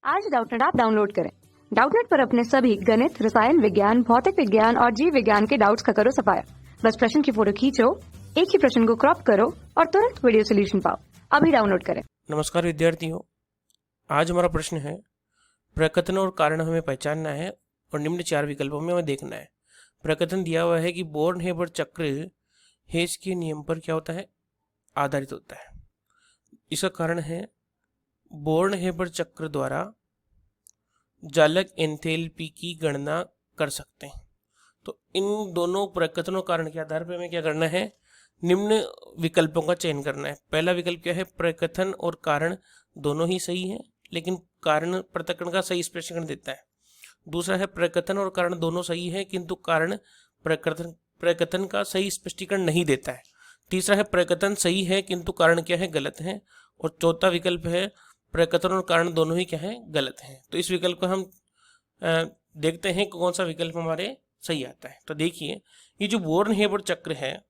आज Doubtnut app download करें। Doubtnut पर अपने सभी गणित, रसायन विज्ञान, भौतिक विज्ञान और जीव विज्ञान के डाउट्स का करो सफाया। बस प्रश्न की फोटो खींचो, एक ही प्रश्न को क्रॉप करो और तुरंत वीडियो सोल्यूशन पाओ। अभी डाउनलोड करें। नमस्कार विद्यार्थियों, आज हमारा प्रश्न है प्रकथन और कारण हमें पहचानना है और निम्न 4 विकल्पों में हमें देखना है। प्रकथन दिया हुआ है कि बोर्न-हेबर चक्र हेस के नियम पर क्या होता है, आधारित होता है। इसका कारण है बोर्न-हेबर चक्र द्वारा चालक एंथैल्पी की गणना कर सकते हैं। तो इन दोनों प्रकथनों कारण के आधार पर हमें क्या करना है, निम्न विकल्पों का चयन करना है। पहला विकल्प क्या है, प्रकथन और कारण दोनों ही सही है लेकिन कारण प्रकथन का सही स्पष्टीकरण देता है। दूसरा है प्रकथन और कारण दोनों सही है किंतु कारण प्रकथन का सही स्पष्टीकरण नहीं देता है। तीसरा है प्रकथन सही है किंतु कारण क्या है, गलत है। और चौथा विकल्प है प्रकथन और कारण दोनों ही क्या है, गलत है। तो इस विकल्प को हम देखते हैं कौन सा विकल्प हमारे सही आता है। तो देखिए, ये जो बोर्न-हेबर चक्र है,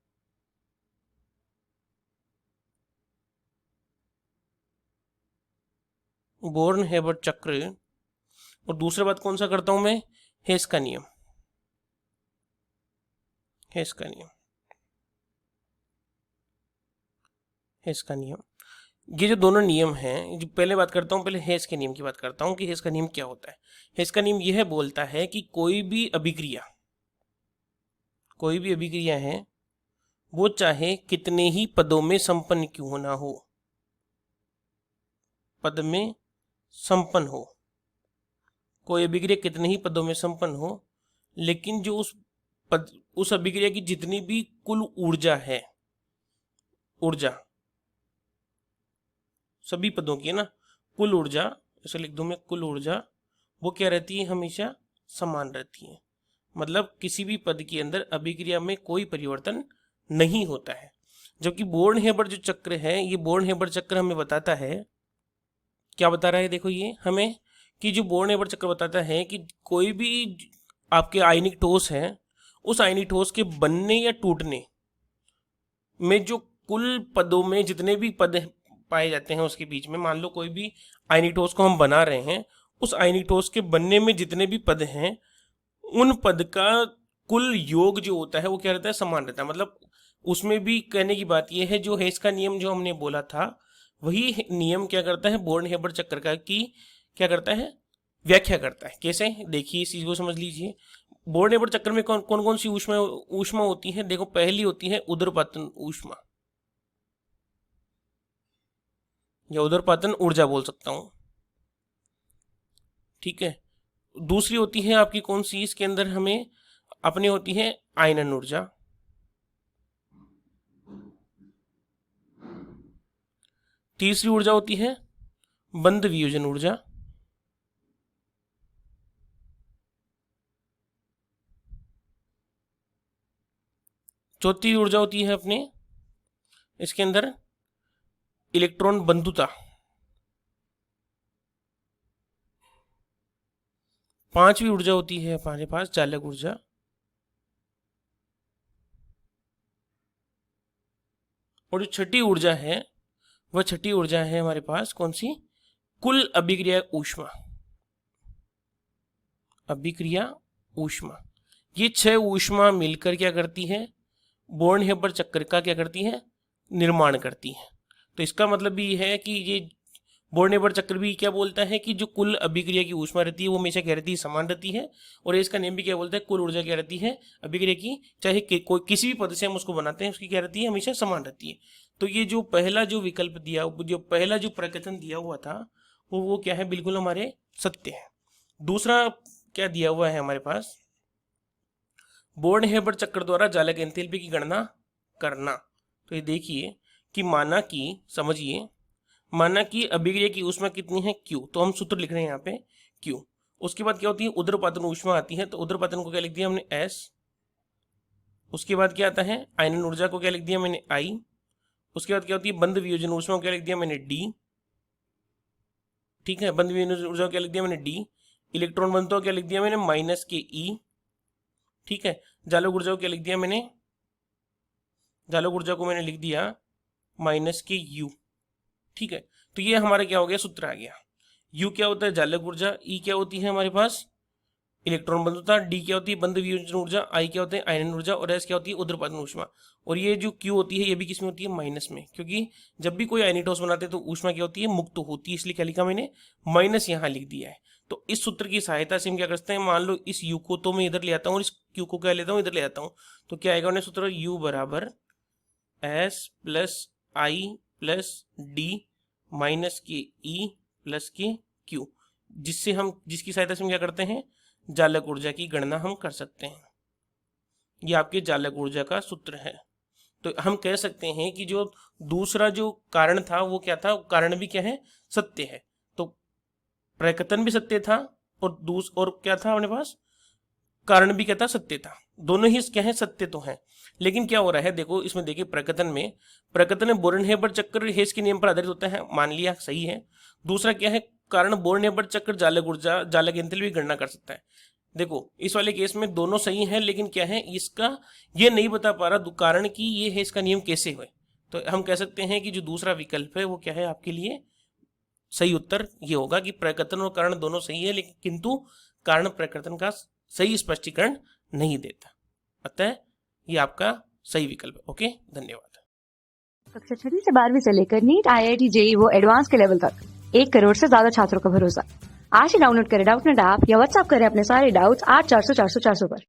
बोर्न-हेबर चक्र, और दूसरी बात कौन सा करता हूं मैं, हेस का नियम। हेस का नियम, हेस का नियम, ये जो दोनों नियम हैं, जो पहले बात करता हूं, पहले हेस के नियम की बात करता हूं कि हेस का नियम क्या होता है। हेस का नियम यह बोलता है कि कोई भी अभिक्रिया है वो चाहे कितने ही पदों में संपन्न क्यों ना हो, पद में संपन्न हो, कोई अभिक्रिया कितने ही पदों में संपन्न हो, लेकिन जो उस अभिक्रिया की जितनी भी कुल ऊर्जा है, ऊर्जा सभी पदों की है ना, कुल ऊर्जा, इसे लिख दूं मैं, कुल ऊर्जा वो क्या रहती है, हमेशा समान रहती है। मतलब किसी भी पद के अंदर अभिक्रिया में कोई परिवर्तन नहीं होता है। जबकि बोर्न-हेबर जो चक्र है, ये बोर्न-हेबर चक्र हमें बताता है, क्या बता रहा है, देखो ये हमें, कि जो बोर्न-हेबर चक्र बताता है कि कोई भी आपके आयनिक ठोस है, उस आयनिक ठोस के बनने या टूटने में जो कुल पदों में जितने भी पद पाए जाते हैं उसके बीच में, मान लो कोई भी आयनिक ठोस को हम बना रहे हैं, उस आयनिक ठोस के बनने में जितने भी पद हैं, उन पद का कुल योग जो होता है वो क्या रहता है, समान रहता है। मतलब उसमें भी कहने की बात यह है, जो हेस का नियम जो हमने बोला था, वही नियम क्या करता है, बोर्न-हेबर चक्र का की क्या करता है, व्याख्या करता है। कैसे, देखिए इस चीज को समझ लीजिए। बोर्न-हेबर चक्र में कौन कौन सी ऊष्मा होती है, देखो पहली होती है उदरपातन ऊष्मा, या उदरपातन ऊर्जा बोल सकता हूं, ठीक है। दूसरी होती है आपकी कौन सी, इसके अंदर हमें अपने होती है आयनन ऊर्जा। तीसरी ऊर्जा होती है बंध वियोजन ऊर्जा। चौथी ऊर्जा होती है अपने इसके अंदर इलेक्ट्रॉन बंधुता। पांचवी ऊर्जा होती है हमारे पास चालक ऊर्जा। और जो छठी ऊर्जा है, वह छठी ऊर्जा है हमारे पास कौन सी, कुल अभिक्रिया ऊष्मा। अभिक्रिया ऊष्मा, ये 6 ऊष्मा मिलकर क्या करती है, बोर्न-हेबर चक्र का क्या करती है, निर्माण करती है। तो इसका मतलब भी है कि ये बोर्न-हेबर चक्र भी क्या बोलता है कि जो कुल अभिक्रिया की ऊष्मा रहती है वो हमेशा क्या रहती है, समान रहती है। और इसका नियम भी क्या बोलता है, कुल ऊर्जा क्या रहती है अभिक्रिया की, चाहे कोई किसी भी पद से हम उसको बनाते हैं, उसकी क्या रहती है, हमेशा समान रहती है। तो ये जो पहला जो विकल्प दिया, जो पहला जो प्रकथन दिया हुआ था, वो क्या है, बिल्कुल हमारे सत्य है। दूसरा क्या दिया हुआ है हमारे पास, बोर्न-हेबर चक्र द्वारा चालक एंथैल्पी की गणना करना। तो ये देखिए कि माना कि, समझिए, माना कि अभिक्रिया की ऊष्मा कितनी है, Q। तो हम सूत्र लिख रहे हैं यहाँ पे Q। उसके बाद क्या होती है, उदरपातन ऊष्मा आती है, तो उदरपातन को क्या लिख दिया हमने S। उसके बाद क्या आता है, आयनन ऊर्जा को क्या लिख दिया मैंने I। उसके बाद क्या होती है, बंध वियोजन ऊष्मा को क्या लिख दिया मैंने D। ठीक है, बंध वियोजन ऊर्जा को क्या लिख दिया मैंने D। इलेक्ट्रॉन बंधुता को क्या लिख दिया मैंने -ke। ठीक है, जालक ऊर्जा को क्या लिख दिया मैंने, जालक ऊर्जा को मैंने लिख दिया -ku। ठीक है, तो ये हमारा क्या हो गया, सूत्र आ गया। यू क्या होता है जालक ऊर्जा, ई क्या होती है हमारे पास इलेक्ट्रॉन बंधुता, डी क्या होती है बंध वियोजन ऊर्जा, आई क्या होती है आयनन ऊर्जा और एस क्या होती है ऊर्ध्वपातन ऊष्मा। और ये जो क्यू होती है ये भी किसमें होती है माइनस में, क्योंकि जब भी कोई आयनीटॉस बनाते हैं तो ऊष्मा क्या होती है मुक्त होती है, इसलिए क्या लिखा मैंने माइनस यहाँ लिख दिया है। तो इस सूत्र की सहायता से हम क्या करते हैं, मान लो इस यू को तो मैं इधर ले आता हूँ और इस क्यू को क्या लेता हूँ इधर ले आता हूँ, तो क्या आएगा उन्हें सूत्र यू बराबर एस प्लस आई प्लस डी माइनस के ई प्लस के क्यू, जिससे हम जिसकी सहायता से हम क्या करते हैं जालक ऊर्जा की गणना हम कर सकते हैं। ये आपके जालक ऊर्जा का सूत्र है। तो हम कह सकते हैं कि जो दूसरा जो कारण था वो क्या था, कारण भी क्या है सत्य है, तो प्रकथन भी सत्य था और क्या था अपने पास कारण भी क्या था सत्य था, दोनों ही क्या है सत्य तो है। लेकिन क्या हो रहा है देखो इसमें देखिए प्रकथन में बोर्न-हेबर चक्र हेस के नियम पर आधारित होता है, मान लिया सही है। दूसरा क्या है कारण बोर्न-हेबर चक्र जालक ऊर्जा जालक एंथैल्पी भी गणना कर सकता है। देखो इस वाले केस में दोनों सही है, लेकिन क्या है इसका ये नहीं बता पा रहा कारण कि ये है इसका नियम कैसे हुए। तो हम कह सकते हैं कि जो दूसरा विकल्प है वो क्या है आपके लिए सही उत्तर ये होगा कि प्रकथन और कारण दोनों सही है, लेकिन किंतु कारण प्रकथन का सही स्पष्टीकरण नहीं देता, अतः ये आपका सही विकल्प है। ओके, धन्यवाद। कक्षा 6 से 12वीं से लेकर नीट, IIT, JEE वो एडवांस के लेवल तक 1 करोड़ से ज्यादा छात्रों का भरोसा। आज ही डाउनलोड करें डाउटनेट ऐप या व्हाट्सएप करें अपने सारे डाउट्स 8400 400 400 पर।